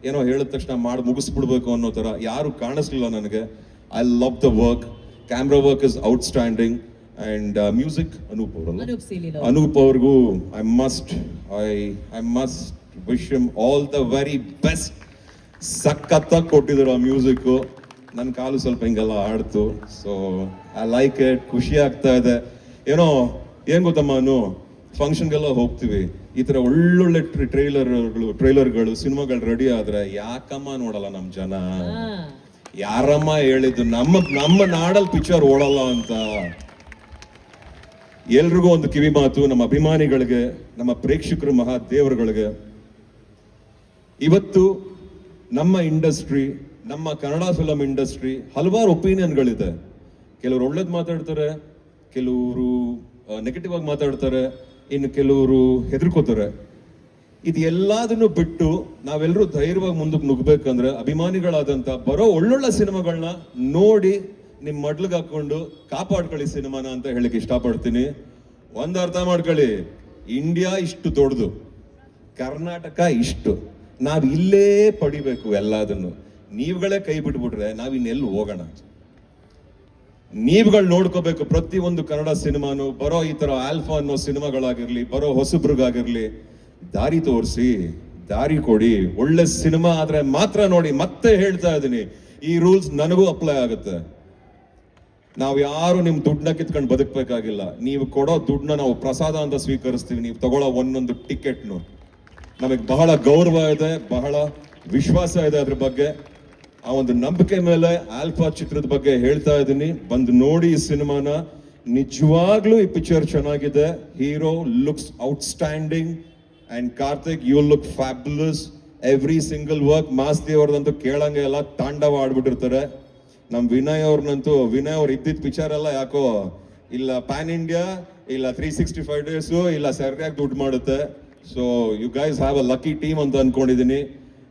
ಏನೋ ಹೇಳಿದ ತಕ್ಷಣ ಮಾಡಿ ಮುಗಿಸ್ಬಿಡ್ಬೇಕು ಅನ್ನೋ ಥರ ಯಾರು ಕಾಣಿಸ್ಲಿಲ್ಲ ನನಗೆ. I love the work. Camera work is outstanding. And music Anoop ಅವರಲ್ಲ, ಅನೂಪ್ ಅವ್ರಿಗೂ I must wish him all the very best. ಸಖತ್ತಾಗಿ ಕೊಟ್ಟಿದ್ರು ಆ ಮ್ಯೂಸಿಕ್ಕು. ನನ್ನ ಕಾಲು ಸ್ವಲ್ಪ ಹಿಂಗೆಲ್ಲ ಆಡ್ತು. So I like it. ಖುಷಿ ಆಗ್ತಾ ಇದೆ. ಏನೋ ಏನ್ ಗೊತ್ತಮ್ಮ, ಫಂಕ್ಷನ್ಗೆಲ್ಲ ಹೋಗ್ತೀವಿ, ಈ ತರ ಒಳ್ಳೊಳ್ಳೆ ಟ್ರೈಲರ್ಗಳು ಸಿನಿಮಾಗಳು ರೆಡಿ ಆದ್ರೆ ಯಾಕಮ್ಮ ನೋಡಲ್ಲ ನಮ್ ಜನ? ಯಾರಮ್ಮ ಹೇಳಿದ್ದು ನಮ್ಮ ನಾಡಲ್ಲಿ ಪಿಕ್ಚರ್ ಓಡಲ್ಲ ಅಂತ? ಎಲ್ರಿಗೂ ಒಂದು ಕಿವಿ ಮಾತು, ನಮ್ಮ ಅಭಿಮಾನಿಗಳಿಗೆ, ನಮ್ಮ ಪ್ರೇಕ್ಷಕರು, ಮಹಾದೇವರುಗಳಿಗೆ, ಇವತ್ತು ನಮ್ಮ ಇಂಡಸ್ಟ್ರಿ, ನಮ್ಮ ಕನ್ನಡ ಫಿಲಂ ಇಂಡಸ್ಟ್ರಿ ಹಲವಾರು ಒಪಿನಿಯನ್ಗಳಿದೆ. ಕೆಲವರು ಒಳ್ಳೇದು ಮಾತಾಡ್ತಾರೆ, ಕೆಲವರು ನೆಗೆಟಿವ್ ಆಗಿ ಮಾತಾಡ್ತಾರೆ, ಇನ್ನು ಕೆಲವರು ಹೆದರ್ಕೋತಾರೆ. ಇದು ಎಲ್ಲದನ್ನು ಬಿಟ್ಟು ನಾವೆಲ್ಲರೂ ಧೈರ್ಯವಾಗಿ ಮುಂದಕ್ಕೆ ನುಗ್ಬೇಕಂದ್ರೆ ಅಭಿಮಾನಿಗಳಾದಂತ ಬರೋ ಒಳ್ಳೊಳ್ಳೆ ಸಿನಿಮಾಗಳನ್ನ ನೋಡಿ ನಿಮ್ ಮಡ್ಲಿಗೆ ಹಾಕೊಂಡು ಕಾಪಾಡ್ಕೊಳ್ಳಿ ಸಿನಿಮಾನ ಅಂತ ಹೇಳಿಕ್ ಇಷ್ಟಪಡ್ತೀನಿ. ಒಂದ್ ಅರ್ಥ ಮಾಡ್ಕೊಳ್ಳಿ, ಇಂಡಿಯಾ ಇಷ್ಟು ದೊಡ್ಡದು, ಕರ್ನಾಟಕ ಇಷ್ಟು, ನಾವ್ ಇಲ್ಲೇ ಪಡಿಬೇಕು ಎಲ್ಲದನ್ನು. ನೀವುಗಳೇ ಕೈ ಬಿಟ್ಬಿಟ್ರೆ ನಾವ್ ಇನ್ನೆಲ್ಲಿ ಹೋಗೋಣ? ನೀವುಗಳು ನೋಡ್ಕೋಬೇಕು ಪ್ರತಿ ಒಂದು ಕನ್ನಡ ಸಿನಿಮಾನು. ಬರೋ ಈ ತರ ಆಲ್ಫಾ ಅನ್ನೋ ಸಿನಿಮಾಗಳಾಗಿರ್ಲಿ, ಬರೋ ಹೊಸಬ್ರಿಗಾಗಿರ್ಲಿ ದಾರಿ ತೋರಿಸಿ, ದಾರಿ ಕೊಡಿ. ಒಳ್ಳೆ ಸಿನಿಮಾ ಆದ್ರೆ ಮಾತ್ರ ನೋಡಿ. ಮತ್ತೆ ಹೇಳ್ತಾ ಇದ್ದೀನಿ, ಈ ರೂಲ್ಸ್ ನನಗೂ ಅಪ್ಲೈ ಆಗುತ್ತೆ. ನಾವು ಯಾರು ನಿಮ್ ದುಡ್ಡನ್ನ ಕಿತ್ಕೊಂಡು ಬದುಕಬೇಕಾಗಿಲ್ಲ. ನೀವು ಕೊಡೋ ದುಡ್ಡನ್ನ ನಾವು ಪ್ರಸಾದ ಅಂತ ಸ್ವೀಕರಿಸ್ತೀವಿ. ನೀವು ತಗೊಳ್ಳೋ ಒಂದೊಂದು ಟಿಕೆಟ್ನು ನಮಗೆ ಬಹಳ ಗೌರವ ಇದೆ, ಬಹಳ ವಿಶ್ವಾಸ ಇದೆ ಅದ್ರ ಬಗ್ಗೆ. ಆ ಒಂದು ನಂಬಿಕೆ ಮೇಲೆ ಆಲ್ಫಾ ಚಿತ್ರದ ಬಗ್ಗೆ ಹೇಳ್ತಾ ಇದ್ದೀನಿ. ಬಂದು ನೋಡಿ ಈ ಸಿನಿಮಾನ. ನಿಜವಾಗ್ಲೂ ಈ ಪಿಕ್ಚರ್ ಚೆನ್ನಾಗಿದೆ. Hero looks outstanding and Karthik you look fabulous. Every single work Masthi ಅವ್ರದಂತೂ ಕೇಳಂಗೆ ಎಲ್ಲ ತಾಂಡವ ಆಡ್ಬಿಟ್ಟಿರ್ತಾರೆ. ನಮ್ ವಿನಯ್ ಅವ್ರನ್ನಂತೂ, ವಿನಯ್ ಅವ್ರು ಇದ್ದಿದ್ ಪಿಕ್ಚರ್ ಎಲ್ಲ ಯಾಕೋ ಇಲ್ಲ ಪ್ಯಾನ್ ಇಂಡಿಯಾ, ಇಲ್ಲ 365 ಡೇಸ್, ಇಲ್ಲ ಸರಿಯಾಗಿ ದುಡ್ಡು ಮಾಡುತ್ತೆ. So you guys have a lucky team ಅಂತ ಅನ್ಕೊಂಡಿದೀನಿ.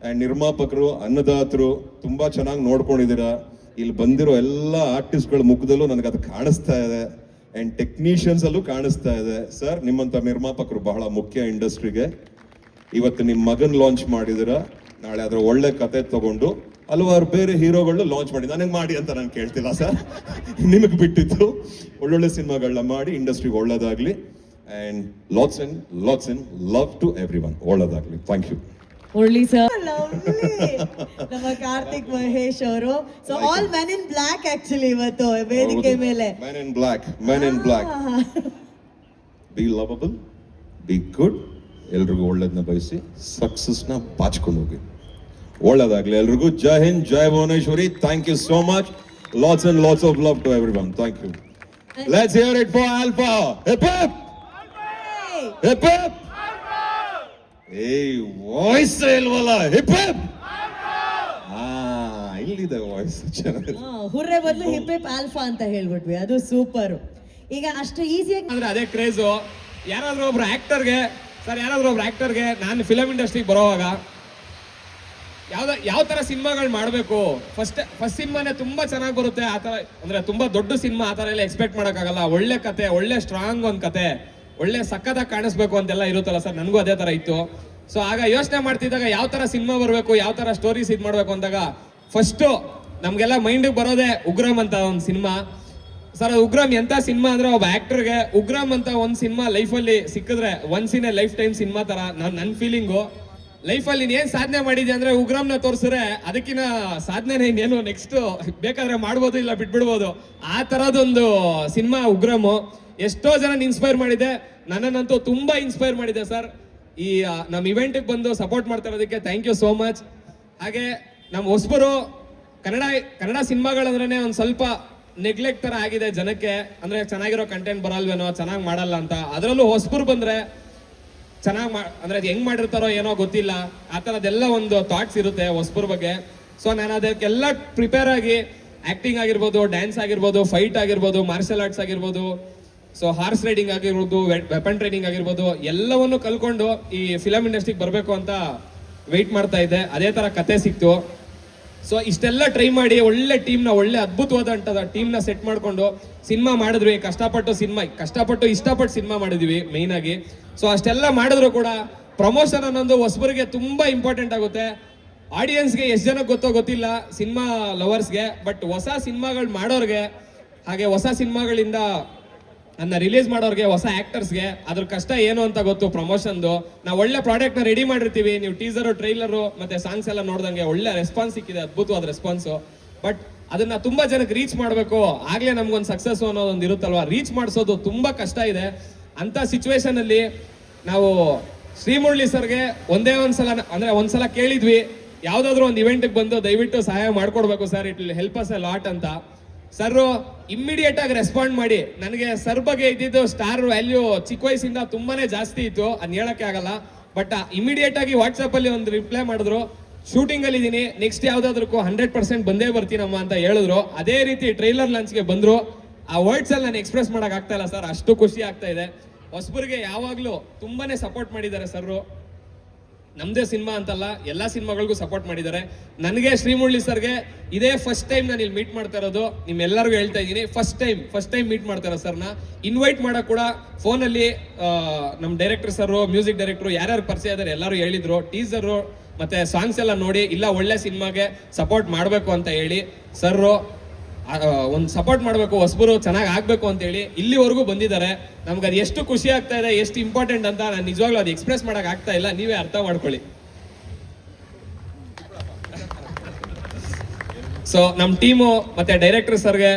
ಅಂಡ್ ನಿರ್ಮಾಪಕರು, ಅನ್ನದಾತರು ತುಂಬಾ ಚೆನ್ನಾಗಿ ನೋಡ್ಕೊಂಡಿದ್ದೀರಾ. ಇಲ್ಲಿ ಬಂದಿರೋ ಎಲ್ಲ ಆರ್ಟಿಸ್ಟ್ಗಳ ಮುಖದಲ್ಲೂ ನನಗೆ ಅದು ಕಾಣಿಸ್ತಾ ಇದೆ. ಅಂಡ್ ಟೆಕ್ನಿಷಿಯನ್ಸ್ ಅಲ್ಲೂ ಕಾಣಿಸ್ತಾ ಇದೆ. ಸರ್, ನಿಮ್ಮಂತ ನಿರ್ಮಾಪಕರು ಬಹಳ ಮುಖ್ಯ ಇಂಡಸ್ಟ್ರಿಗೆ. ಇವತ್ತು ನಿಮ್ಮ ಮಗನ್ ಲಾಂಚ್ ಮಾಡಿದಿರ, ನಾಳೆ ಅದ್ರ ಒಳ್ಳೆ ಕತೆ ತಗೊಂಡು ಹಲವಾರು ಬೇರೆ ಹೀರೋಗಳನ್ನ ಲಾಂಚ್ ಮಾಡಿ. ನನಗೆ ಮಾಡಿ ಅಂತ ನಾನು ಕೇಳ್ತಿಲ್ಲ ಸರ್, ನಿಮಗೆ ಬಿಟ್ಟಿದ್ದು. ಒಳ್ಳೊಳ್ಳೆ ಸಿನಿಮಾಗಳನ್ನ ಮಾಡಿ ಇಂಡಸ್ಟ್ರಿಗೆ ಒಳ್ಳೇದಾಗ್ಲಿ. And lots and love to everyone. ಒಳ್ಳೇದಾಗ್ಲಿ. Thank you. ಮುರಳಿ ಸರ್, ನಮ್ಮ ಕಾರ್ತಿಕ್ ಮಹೇಶ್ ಅವರು. So all men in black actually ಇವತ್ತು ವೇದಿಕೆ ಮೇಲೆ. Men in black, men in black. Be lovable, be good. ಎಲ್ರಿಗೂ ಒಳ್ಳೇದನ್ನ ಬಯಸಿ ಸಕ್ಸಸ್ನ ಬಾಚ್ಕೊಂಡು ಹೋಗಿ. ಒಳ್ಳೇದಾಗ್ಲಿ ಎಲ್ರಿಗೂ. ಜೈ ಹಿಂದ್, ಜೈ Bhuvaneshwari. Thank you so much. Lots and lots of love to everyone. Thank you. Let's hear it for alpha. Hip hip hip hip. ಏಯ್, ವಾಯ್ಸ್ ಇಲ್ವಲ್ಲ? Hip hip. ಇಲ್ಲಿದೆ ವಾಯ್ಸ್ ಚೆನ್ನಾಗಿದೆ. ಹುರ್ರೆ ಬದಲು ಹಿಪ್ ಹಿಪ್ ಆಲ್ಫಾ ಅಂತ ಹೇಳ್ಬಿಟ್ವಿ, ಅದು ಸೂಪರ್. ಈಗ ಅಷ್ಟು ಈಸಿಯಾಗಿ ಅಂದ್ರೆ ಅದೇ ಕ್ರೇಜು. ಯಾರಾದ್ರೂ ಒಬ್ರು ಆಕ್ಟರ್ಗೆ ನಾನು ಫಿಲಮ್ ಇಂಡಸ್ಟ್ರಿಗೆ ಬರೋವಾಗ ಯಾವ ತರ ಸಿನಿಮಾಗಳು ಮಾಡಬೇಕು, ಫಸ್ಟ್ ಸಿನಿಮಾನೇ ತುಂಬಾ ಚೆನ್ನಾಗಿ ಬರುತ್ತೆ. ಆ ತರ ಅಂದ್ರೆ ತುಂಬಾ ದೊಡ್ಡ ಸಿನಿಮಾ ಆ ತರ ಎಲ್ಲ ಎಕ್ಸ್ಪೆಕ್ಟ್ ಮಾಡೋಕ್ಕಾಗಲ್ಲ. ಒಳ್ಳೆ ಕತೆ, ಒಳ್ಳೆ ಸ್ಟ್ರಾಂಗ್ ಒಂದು ಕತೆ, ಒಳ್ಳೆ ಸಕ್ಕತ್ತಾಗಿ ಕಾಣಿಸ್ಬೇಕು ಅಂತೆಲ್ಲ ಇರುತ್ತಲ್ಲ ಸರ್. ನನಗೂ ಅದೇ ತರ ಇತ್ತು. ಸೊ ಆಗ ಯೋಚನೆ ಮಾಡ್ತಿದ್ದಾಗ ಯಾವ ತರ ಸಿನಿಮಾ ಬರಬೇಕು, ಯಾವ ತರ ಸ್ಟೋರೀಸ್ ಇದು ಮಾಡ್ಬೇಕು ಅಂದಾಗ ಫಸ್ಟ್ ನಮ್ಗೆಲ್ಲ ಮೈಂಡಿಗೆ ಬರೋದೇ ಉಗ್ರಂ ಅಂತ ಒಂದು ಸಿನಿಮಾ ಸರ್. ಉಗ್ರಂ ಎಂತ ಸಿನಿಮಾ ಅಂದ್ರೆ ಒಬ್ಬ ಆಕ್ಟರ್ಗೆ ಉಗ್ರಂ ಅಂತ ಒಂದು ಸಿನಿಮಾ ಲೈಫಲ್ಲಿ ಸಿಕ್ಕಿದ್ರೆ once in a life time cinema ತರ ನನ್ನ ಫೀಲಿಂಗು. ಲೈಫಲ್ಲಿ ಏನ್ ಸಾಧನೆ ಮಾಡಿದ್ಯಾ ಅಂದ್ರೆ ಉಗ್ರಂನ ತೋರಿಸಿದ್ರೆ ಅದಕ್ಕಿಂತ ಸಾಧನೆ ಇನ್ನೇನು ನೆಕ್ಸ್ಟ್ ಬೇಕಾದ್ರೆ ಮಾಡ್ಬೋದು, ಇಲ್ಲ ಬಿಟ್ಬಿಡ್ಬೋದು. ಆ ತರದೊಂದು ಸಿನಿಮಾ ಉಗ್ರಮು. ಎಷ್ಟೋ ಜನ ಇನ್ಸ್ಪೈರ್ ಮಾಡಿದೆ, ನನ್ನನ್ನಂತೂ ತುಂಬಾ ಇನ್ಸ್ಪೈರ್ ಮಾಡಿದೆ ಸರ್. ಈ ನಮ್ಮ ಇವೆಂಟ್ಗೆ ಬಂದು ಸಪೋರ್ಟ್ ಮಾಡ್ತಾ ಇರೋದಕ್ಕೆ ಥ್ಯಾಂಕ್ ಯು ಸೋ ಮಚ್. ಹಾಗೆ ನಮ್ಮ ಹೊಸಬರು ಕನ್ನಡ ಸಿನಿಮಾಗಳಂದ್ರೆ ಒಂದು ಸ್ವಲ್ಪ ನೆಗ್ಲೆಕ್ಟ್ ತರ ಆಗಿದೆ ಜನಕ್ಕೆ. ಅಂದ್ರೆ ಚೆನ್ನಾಗಿರೋ ಕಂಟೆಂಟ್ ಬರಲ್ವೇನೋ, ಚೆನ್ನಾಗಿ ಮಾಡಲ್ಲ ಅಂತ. ಅದರಲ್ಲೂ ಹೊಸಬರು ಬಂದ್ರೆ ಚೆನ್ನಾಗಿ ಅಂದ್ರೆ ಅದು ಹೆಂಗ್ ಮಾಡಿರ್ತಾರೋ ಏನೋ ಗೊತ್ತಿಲ್ಲ. ಆ ಥರದ್ದೆಲ್ಲ ಒಂದು ಥಾಟ್ಸ್ ಇರುತ್ತೆ ಹೊಸಬರ ಬಗ್ಗೆ. ಸೊ ನಾನು ಅದಕ್ಕೆಲ್ಲ ಪ್ರಿಪೇರ್ ಆಗಿ ಆಕ್ಟಿಂಗ್ ಆಗಿರ್ಬೋದು, ಡ್ಯಾನ್ಸ್ ಆಗಿರ್ಬೋದು, ಫೈಟ್ ಆಗಿರ್ಬೋದು, ಮಾರ್ಷಲ್ ಆರ್ಟ್ಸ್ ಆಗಿರ್ಬೋದು, ಸೊ ಹಾರ್ಸ್ ರೈಡಿಂಗ್ ಆಗಿರ್ಬೋದು, ವೆಪನ್ ಟ್ರೈನಿಂಗ್ ಆಗಿರ್ಬೋದು, ಎಲ್ಲವನ್ನು ಕಲ್ಕೊಂಡು ಈ ಫಿಲಮ್ ಇಂಡಸ್ಟ್ರಿಗೆ ಬರಬೇಕು ಅಂತ ವೆಯ್ಟ್ ಮಾಡ್ತಾ ಇದ್ದೆ. ಅದೇ ತರ ಕತೆ ಸಿಕ್ತು. ಸೊ ಇಷ್ಟೆಲ್ಲ ಟ್ರೈ ಮಾಡಿ ಒಳ್ಳೆ ಟೀಮ್ನ, ಒಳ್ಳೆ ಅದ್ಭುತವಾದಂಥ ಟೀಮ್ನ ಸೆಟ್ ಮಾಡ್ಕೊಂಡು ಸಿನಿಮಾ ಮಾಡಿದ್ವಿ. ಕಷ್ಟಪಟ್ಟು ಇಷ್ಟಪಟ್ಟು ಸಿನಿಮಾ ಮಾಡಿದ್ವಿ ಮೇಯ್ನ್ ಆಗಿ. ಸೊ ಅಷ್ಟೆಲ್ಲ ಮಾಡಿದ್ರು ಕೂಡ ಪ್ರಮೋಷನ್ ಅನ್ನೋದು ಹೊಸಬರಿಗೆ ತುಂಬಾ ಇಂಪಾರ್ಟೆಂಟ್ ಆಗುತ್ತೆ. ಆಡಿಯನ್ಸ್ಗೆ ಎಷ್ಟು ಜನಕ್ಕೆ ಗೊತ್ತೋ ಗೊತ್ತಿಲ್ಲ, ಸಿನಿಮಾ ಲವರ್ಸ್ಗೆ. ಬಟ್ ಹೊಸ ಸಿನಿಮಾಗಳು ಮಾಡೋರ್ಗೆ, ಹಾಗೆ ಹೊಸ ಸಿನಿಮಾಗಳಿಂದ ಅನ್ನ ರಿಲೀಸ್ ಮಾಡೋರ್ಗೆ, ಹೊಸ ಆಕ್ಟರ್ಸ್ಗೆ ಅದ್ರ ಕಷ್ಟ ಏನು ಅಂತ ಗೊತ್ತು ಪ್ರಮೋಷನ್ದು. ನಾವು ಒಳ್ಳೆ ಪ್ರಾಡಕ್ಟ್ನ ರೆಡಿ ಮಾಡಿರ್ತೀವಿ. ನೀವು ಟೀಸರು, ಟ್ರೈಲರು ಮತ್ತೆ ಸಾಂಗ್ಸ್ ಎಲ್ಲ ನೋಡ್ದಂಗೆ ಒಳ್ಳೆ ರೆಸ್ಪಾನ್ಸ್ ಸಿಕ್ಕಿದೆ, ಅದ್ಭುತವಾದ ರೆಸ್ಪಾನ್ಸು. ಬಟ್ ಅದನ್ನ ತುಂಬಾ ಜನಕ್ಕೆ ರೀಚ್ ಮಾಡಬೇಕು, ಆಗ್ಲೇ ನಮ್ಗೊಂದು ಸಕ್ಸಸ್ ಅನ್ನೋದೊಂದು ಇರುತ್ತಲ್ವಾ. ರೀಚ್ ಮಾಡಿಸೋದು ತುಂಬಾ ಕಷ್ಟ ಇದೆ. ಅಂತ ಸಿಚುವೇಶನ್ ಅಲ್ಲಿ ನಾವು ಶ್ರೀಮುರಳಿ ಸರ್ಗೆ ಒಂದ್ಸಲ ಕೇಳಿದ್ವಿ, ಯಾವ್ದಾದ್ರು ಒಂದು ಇವೆಂಟ್ಗೆ ಬಂದು ದಯವಿಟ್ಟು ಸಹಾಯ ಮಾಡ್ಕೊಡ್ಬೇಕು sir, it will help us A lot ಅಂತ. ಸರ್ ಇಮ್ಮಿಡಿಯೇಟ್ ಆಗಿ ರೆಸ್ಪಾಂಡ್ ಮಾಡಿ. ನನಗೆ ಸರ್ ಬಗ್ಗೆ ಇದ್ದಿದ್ದು ಸ್ಟಾರ್ ವ್ಯಾಲ್ಯೂ ಚಿಕ್ಕ ವಯಸ್ಸಿಂದ ತುಂಬಾನೇ ಜಾಸ್ತಿ ಇತ್ತು, ಅದ್ ಹೇಳಕ್ಕೆ ಆಗಲ್ಲ. ಬಟ್ ಇಮಿಡಿಯೇಟ್ ಆಗಿ ವಾಟ್ಸ್ಆಪ್ ಅಲ್ಲಿ ಒಂದು ರಿಪ್ಲೈ ಮಾಡಿದ್ರು, ಶೂಟಿಂಗ್ ಅಲ್ಲಿ ಇದೀನಿ, ನೆಕ್ಸ್ಟ್ ಯಾವ್ದಾದ್ರಕ್ಕೂ 100% ಬಂದೇ ಬರ್ತೀನಮ್ಮ ಅಂತ ಹೇಳಿದ್ರು. ಅದೇ ರೀತಿ ಟ್ರೈಲರ್ ಲಾಂಚ್ಗೆ ಬಂದ್ರು. ಆ ವರ್ಡ್ಸ್ ಅಲ್ಲಿ ನಾನು ಎಕ್ಸ್ಪ್ರೆಸ್ ಮಾಡಕ್ ಆಗ್ತಾ ಇಲ್ಲ ಸರ್, ಅಷ್ಟು ಖುಷಿ ಆಗ್ತಾ ಇದೆ. ಹೊಸಬರಿಗೆ ಯಾವಾಗ್ಲೂ ತುಂಬಾನೇ ಸಪೋರ್ಟ್ ಮಾಡಿದ್ದಾರೆ ಸರ್. ನಮ್ದೇ ಸಿನಿಮಾ ಅಂತಲ್ಲ, ಎಲ್ಲ ಸಿನಿಮಾಗಳಿಗೂ ಸಪೋರ್ಟ್ ಮಾಡಿದ್ದಾರೆ. ನನಗೆ ಶ್ರೀಮುರಳಿ ಸರ್ಗೆ ಇದೇ ಫಸ್ಟ್ ಟೈಮ್ ನಾನು ಇಲ್ಲಿ ಮೀಟ್ ಮಾಡ್ತಾ ಇರೋದು. ನಿಮ್ಮೆಲ್ಲರಿಗೂ ಹೇಳ್ತಾ ಇದ್ದೀನಿ, ಫಸ್ಟ್ ಟೈಮ್ ಮೀಟ್ ಮಾಡ್ತಾ ಇರೋ ಸರ್ನ ಇನ್ವೈಟ್ ಮಾಡಕ್ ಕೂಡ ಫೋನಲ್ಲಿ ನಮ್ಮ ಡೈರೆಕ್ಟರ್ ಸರ್, ಮ್ಯೂಸಿಕ್ ಡೈರೆಕ್ಟರ್ ಯಾರ್ಯಾರು ಪರಿಚಯ ಇದ್ದಾರೆ ಎಲ್ಲರೂ ಹೇಳಿದ್ರು, ಟೀಸರು ಮತ್ತೆ ಸಾಂಗ್ಸ್ ಎಲ್ಲ ನೋಡಿ ಇಲ್ಲ ಒಳ್ಳೆ ಸಿನಿಮಾಗೆ ಸಪೋರ್ಟ್ ಮಾಡಬೇಕು ಅಂತ ಹೇಳಿ ಸರ್ ಒಂದು ಸಪೋರ್ಟ್ ಮಾಡಬೇಕು, ಹೊಸಬರು ಚೆನ್ನಾಗಿ ಆಗ್ಬೇಕು ಅಂತ ಹೇಳಿ ಇಲ್ಲಿವರೆಗೂ ಬಂದಿದ್ದಾರೆ. ನಮ್ಗೆ ಅದು ಎಷ್ಟು ಖುಷಿ ಆಗ್ತಾ ಇದೆ, ಎಷ್ಟು ಇಂಪಾರ್ಟೆಂಟ್ ಅಂತ ನಾನು ನಿಜವಾಗ್ಲೂ ಅದು ಎಕ್ಸ್ಪ್ರೆಸ್ ಮಾಡಕ್ ಆಗ್ತಾ ಇಲ್ಲ, ನೀವೇ ಅರ್ಥ ಮಾಡ್ಕೊಳ್ಳಿ. ಸೊ ನಮ್ಮ ಟೀಮು ಮತ್ತೆ ಡೈರೆಕ್ಟರ್ ಸರ್ಗೆ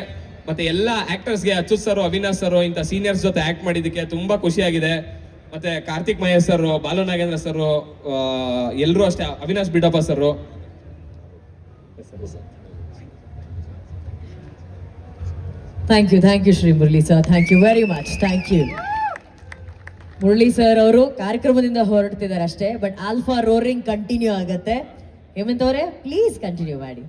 ಮತ್ತೆ ಎಲ್ಲ ಆಕ್ಟರ್ಸ್ಗೆ, ಅಚ್ಯುತ್ ಸರ್, ಅವಿನಾಶ್ ಸರ್, ಇಂಥ ಸೀನಿಯರ್ಸ್ ಜೊತೆ ಆಕ್ಟ್ ಮಾಡಿದ್ದಕ್ಕೆ ತುಂಬಾ ಖುಷಿಯಾಗಿದೆ. ಮತ್ತೆ ಕಾರ್ತಿಕ್ ಮಹೇಶ್ ಸರ್, ಬಾಲು ನಾಗೇಂದ್ರ ಸರ್, ಎಲ್ಲರೂ ಅಷ್ಟೇ, ಅವಿನಾಶ್ ಬಿಡಪ್ಪ sir. Thank you Shri Murali sir, thank you very much, thank you. Murali sir ಅವರು ಕಾರ್ಯಕ್ರಮದಿಂದ ಹೊರಡ್ತಿದ್ದಾರೆ ಅಷ್ಟೇ, ಬಟ್ ಆಲ್ಫಾ ರೋರಿಂಗ್ ಕಂಟಿನ್ಯೂ ಆಗತ್ತೆ. ಹೇಮಂತ್ ಅವರೇ ಪ್ಲೀಸ್ ಕಂಟಿನ್ಯೂ ಮಾಡಿ.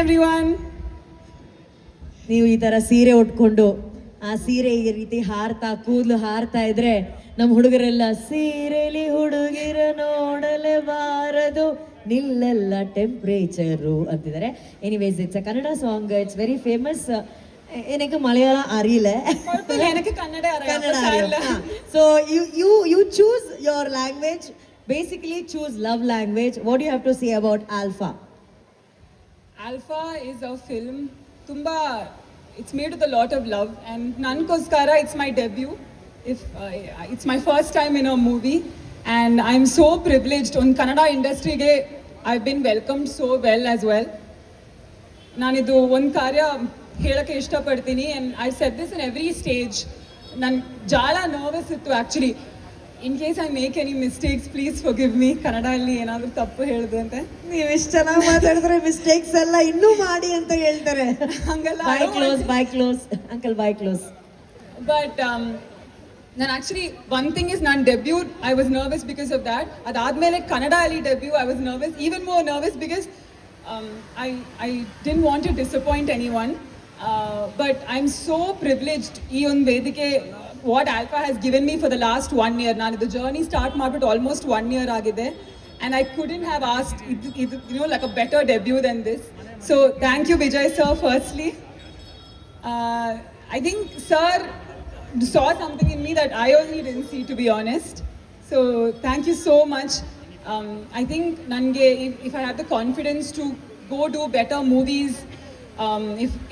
everyone. ನೀವು ಈ ತರ ಸೀರೆ ಉಟ್ಕೊಂಡು ಆ ಸೀರೆ ಈ ರೀತಿ ಹಾರ್ತಾ ಕೂದಲು ಹಾರ್ತಾ ಇದ್ರೆ ನಮ್ಮ ಹುಡುಗರೆಲ್ಲ ಸೀರೆಲಿ ಹುಡುಗಿರ ನೋಡಲೇಬಾರದು ನಿಲ್ಲೆಲ್ಲ ಟೆಂಪ್ರೇಚರು ಅಂತಿದ್ದಾರೆ. Anyways it's a Kannada song, it's very famous. എനിക്ക് മലയാളം അറിയില്ല, എനിക്ക് കന്നഡ കന്നഡ അറിയാം. So you choose your language, basically choose love language. What do you have to say about Alpha? Alpha is a film tumba, it's made with a lot of love, and Nankoskara, it's my debut. It's my first time in a movie, and I'm so privileged. On Kannada industry ge I've been welcomed so well as well. Nanidu one karya helake ishta padtini, and I said this in every stage. Nan jala nervous ittu actually. In case I make any mistakes, please forgive me. Kannada alli enadru tappu helide ante. ನೀವು ಇಷ್ಟು ಚೆನ್ನಾಗಿ ಮಾತಾಡಿದ್ರೆ mistakes ಎಲ್ಲ ಇನ್ನೂ ಮಾಡಿ ಅಂತ ಹೇಳ್ತಾರೆ. Hangalla by close uncle, by close. But then actually one thing is nan debut, I was nervous because of that. Adadmele Kannada ali debut, I was nervous, even more nervous because I didn't want to disappoint anyone. But I'm so privileged ee on vedike what Alpha has given me for the last 1 year. Nanu the journey start ಮಾಡ್ಬಿಟ್ಟು almost 1 year agide, and I couldn't have asked like a better debut than this. So thank you Vijay sir firstly. I think sir saw something in me that I only didn't see, to be honest. So thank you so much. I think nange if I have the confidence to go do better movies,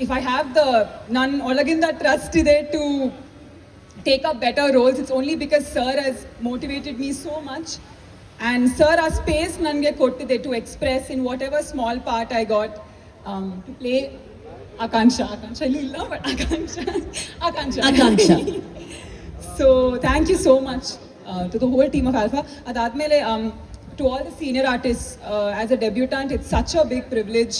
if I have the nan olaginda trust ide to take up better roles, it's only because sir has motivated me so much, and sir a space nange kottide to express in whatever small part I got to play Akansha illa, but Akansha. So thank you so much to the whole team of Alpha. Adadmele to all the senior artists, as a debutant it's such a big privilege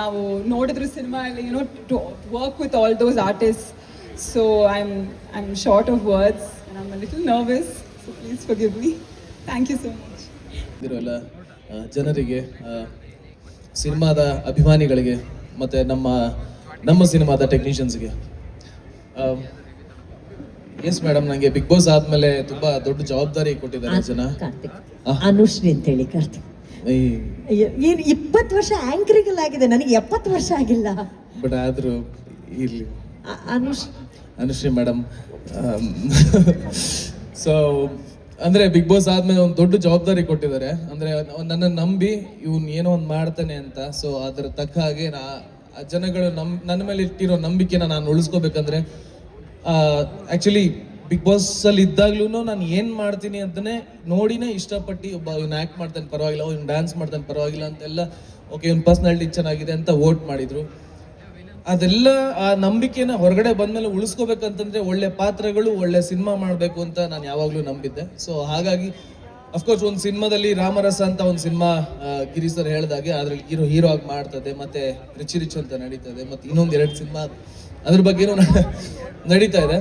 now nodidru cinema alli to work with all those artists. So I'm short of words and I'm a little nervous, so please forgive me. Thank you so much. ಇರೋಲ್ಲ ಜನರಿಗೆ, ಸಿನಿಮಾದ ಅಭಿಮಾನಿಗಳಿಗೆ ಮತ್ತು ನಮ್ಮ ಸಿನಿಮಾದ ಟೆಕ್ನಿಷಿಯನ್ಸ್ಗೆ. Yes madam, ನನಗೆ big boss ಆದಮೇಲೆ ತುಂಬ ದೊಡ್ಡ ಜವಾಬ್ದಾರಿ ಕೊಟ್ಟಿದ್ದಾರೆ ಜನ. ಕಾರ್ತಿಕ್, ಅನುಶ್ರೀ ಅಂತ ಹೇಳಿ ಕಾರ್ತಿಕ್. ಏನು 20 ವರ್ಷ ಆಂಕರಿಂಗಲ್ಲಾಗಿದೆ, ನನಗೆ 70 ವರ್ಷ ಆಗಿಲ್ಲ. ಬಟ್ ಆದರೂ ಇರಲಿ ಅನುಶ್ರೀ ಮೇಡಮ್. ಸೊ ಅಂದರೆ ಬಿಗ್ ಬಾಸ್ ಆದಮೇಲೆ ಒಂದು ದೊಡ್ಡ ಜವಾಬ್ದಾರಿ ಕೊಟ್ಟಿದ್ದಾರೆ. ಅಂದರೆ ನನ್ನ ನಂಬಿ ಇವನು ಏನೋ ಒಂದು ಮಾಡ್ತಾನೆ ಅಂತ. ಸೊ ಅದರ ತಕ್ಕ ಹಾಗೆ ಜನಗಳು ನನ್ನ ಮೇಲೆ ಇಟ್ಟಿರೋ ನಂಬಿಕೆನ ನಾನು ಉಳಿಸ್ಕೋಬೇಕಂದ್ರೆ ಆ್ಯಕ್ಚುಲಿ ಬಿಗ್ ಬಾಸಲ್ಲಿ ಇದ್ದಾಗ್ಲೂ ನಾನು ಏನು ಮಾಡ್ತೀನಿ ಅಂತಲೇ ನೋಡಿನೇ ಇಷ್ಟಪಟ್ಟು ಇವ್ನು ಆ್ಯಕ್ಟ್ ಮಾಡ್ತಾನೆ ಪರವಾಗಿಲ್ಲ, ಇವ್ನು ಡ್ಯಾನ್ಸ್ ಮಾಡ್ತಾನೆ ಪರವಾಗಿಲ್ಲ ಅಂತೆಲ್ಲ, ಓಕೆ ಇವ್ನ ಪರ್ಸ್ನಾಲಿಟಿ ಚೆನ್ನಾಗಿದೆ ಅಂತ ವೋಟ್ ಮಾಡಿದರು. ಅದೆಲ್ಲ ಆ ನಂಬಿಕೆನ ಹೊರಗಡೆ ಬಂದಮೇಲೆ ಉಳಿಸ್ಕೋಬೇಕಂತಂದ್ರೆ ಒಳ್ಳೆ ಪಾತ್ರಗಳು, ಒಳ್ಳೆ ಸಿನಿಮಾ ಮಾಡಬೇಕು ಅಂತ ನಾನು ಯಾವಾಗಲೂ ನಂಬಿದ್ದೆ. ಸೊ ಹಾಗಾಗಿ ಅಫ್ಕೋರ್ಸ್ ಒಂದು ಸಿನಿಮಾದಲ್ಲಿ ರಾಮರಸ ಅಂತ ಒಂದು ಸಿನಿಮಾ ಗಿರಿ ಸರ್ ಹೇಳ್ದಾಗೆ ಅದ್ರಲ್ಲಿ ಹೀರೋ ಆಗಿ ಮಾಡ್ತದೆ, ಮತ್ತೆ ರಿಚ್ ಅಂತ ನಡೀತದೆ, ಮತ್ತು ಇನ್ನೊಂದು 2 ಸಿನಿಮಾ ಅದ್ರ ಬಗ್ಗೆನೂ ನಡೀತಾ ಇದೆ.